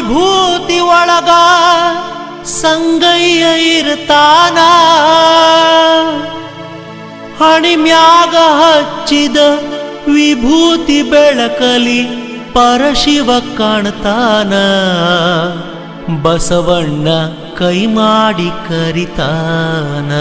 ವಿಭೂತಿ ಒಳಗ ಸಂಗಯ್ಯ ಇರ್ತಾನ ಹಣಿಮ್ಯಾಗ ಹಚ್ಚಿದ ವಿಭೂತಿ ಬೆಳಕಲಿ ಪರಶಿವ ಕಾಣ್ತಾನ ಬಸವಣ್ಣ ಕೈ ಮಾಡಿ ಕರಿತಾನ